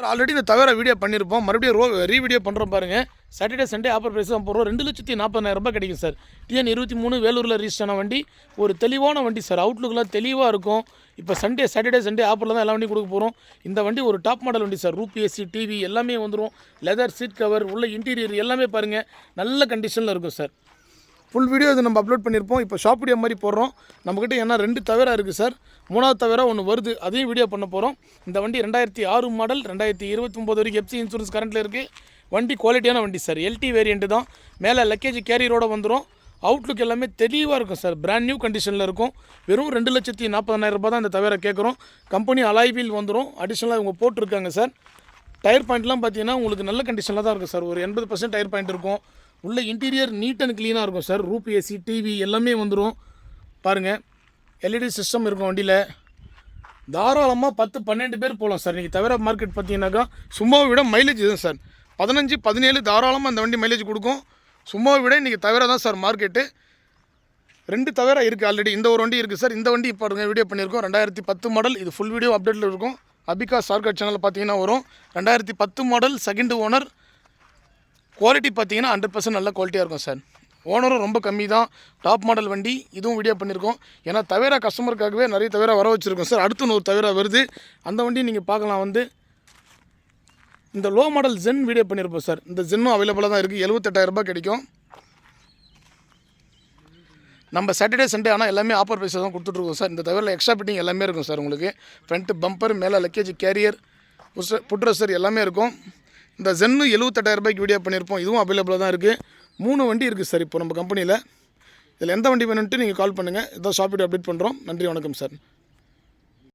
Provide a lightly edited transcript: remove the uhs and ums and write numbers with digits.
Already இந்த தவிர video பண்ணியிருப்போம், மறுபடியும் ரீவீடியோ பண்ணுறோம் பாருங்கள். சாட்டர்டே சண்டே ஆஃபர் ப்ரைஸ் தான் போடுறோம். 2,40,000 கிடைக்கும் சார். TN 23 வேலூரில் ரிஜிஸ்டரான வண்டி, ஒரு தெளிவான வண்டி சார். அவுட்லுக்கெலாம் தெளிவாக இருக்கும். இப்போ சாட்டர்டே சண்டே ஆஃபரில் தான் எல்லா வண்டியும் கொடுக்க போகிறோம். இந்த வண்டி ஒரு டாப் மாடல் வண்டி சார். ரூப் ஏசி, டிவி எல்லாமே வந்துடும். லெதர் சீட் கவர், உள்ள இன்டீரியர் எல்லாமே பாருங்கள் நல்ல கண்டிஷனில் இருக்கும் சார். ஃபுல் வீடியோ இது நம்ம அப்லோட் பண்ணியிருப்போம். இப்போ ஷாப் வீடியோ மாதிரி போடுறோம். நம்மக்கிட்ட ஏன்னா 2 தவிர இருக்குது சார். 3வது தவிர ஒன்று வருது, அதையும் வீடியோ பண்ண போகிறோம். இந்த வண்டி 2006 மாடல், 2029 வரைக்கும் FC இன்சூரன்ஸ் கரண்ட்டில் இருக்குது. வண்டி குவாலிட்டியான வண்டி சார். LT வேரியண்ட்டு தான். மேலே லக்கேஜ் கேரியரோடு வந்துடும். அவுட்லுக் எல்லாமே தெளிவாக இருக்கும் சார். பிராண்ட் நியூ கண்டிஷனில் இருக்கும். வெறும் 2,40,000 தான் இந்த தவிர கேட்குறோம். கம்பெனி அலாய் வீல் வந்துடும். அடிஷ்னலாக இவங்க போட்டிருக்காங்க சார். டயர் பாயிண்ட்லாம் பார்த்தீங்கன்னா உங்களுக்கு நல்ல கண்டிஷனில் தான் இருக்கும் சார். ஒரு 80% டயர் பாயிண்ட் இருக்கும். உள்ள இன்டீரியர் நீட் அண்ட் க்ளீனாக இருக்கும் சார். ரூப் ஏசி, டிவி எல்லாமே வந்துடும். பாருங்கள், LED சிஸ்டம் இருக்கும் வண்டியில். தாராளமாக 10-12 பேர் போகலாம் சார். நீங்கள் தவிர மார்க்கெட் பார்த்தீங்கன்னாக்கா சும்மாவை விட மைலேஜ் இதுதான் சார். 15-17 தாராளமாக அந்த வண்டி மைலேஜ் கொடுக்கும். சும்மாவை விட இன்றைக்கி தவிர தான் சார் மார்க்கெட்டு. 2 தவிர இருக்குது ஆல்ரெடி. இந்த ஒரு வண்டி இருக்குது சார். இந்த வண்டி இப்போ வீடியோ பண்ணியிருக்கோம். 2010 மாடல். இது ஃபுல் வீடியோ அப்டேட்டில் இருக்கும். அபிகா ஷார்ட்கட் சேனலில் பார்த்தீங்கன்னா வரும். 2010 மாடல், செகண்ட் ஓனர். குவாலிட்டி பார்த்தீங்கன்னா 100% நல்ல குவாலிட்டியாக இருக்கும் சார். ஓனரும் ரொம்ப கம்மி தான். டாப் மாடல் வண்டி. இதுவும் வீடியோ பண்ணியிருக்கோம். ஏன்னா தவிர கஸ்டமருக்காகவே நிறைய தவிர வர வச்சுருக்கோம் சார். அடுத்து ஒரு தவிர வருது, அந்த வண்டி நீங்கள் பார்க்கலாம். இந்த லோ மாடல் ஜென் வீடியோ பண்ணியிருப்போம் சார். இந்த ஜென்னும் அவைலபிளாக தான் இருக்குது. 78,000 கிடைக்கும். நம்ம சாட்டர்டே சண்டே ஆனால் எல்லாமே ஆஃபர் ப்ரைஸில் தான் கொடுத்துட்ருக்கோம் சார். இந்த தவிர எக்ஸ்ட்ரா ஃபிட்டிங் எல்லாமே இருக்கும் சார். உங்களுக்கு ஃப்ரண்ட் பம்பர், மேலே லக்கேஜ் கேரியர், புட்ரஸர் எல்லாமே இருக்கும். இந்த ஜென்னு 78,000 வீடியோ பண்ணியிருப்போம். இதுவும் அவைலபிளாக தான் இருக்குது. 3 வண்டி இருக்குது சார் இப்போ நம்ம கம்பெனியில். இதில் எந்த வண்டி வேணும்ட்டு நீங்கள் கால் பண்ணுங்கள். இதான் ஷாப் வீடியோ அப்டேட் பண்ணுறோம். நன்றி, வணக்கம் சார்.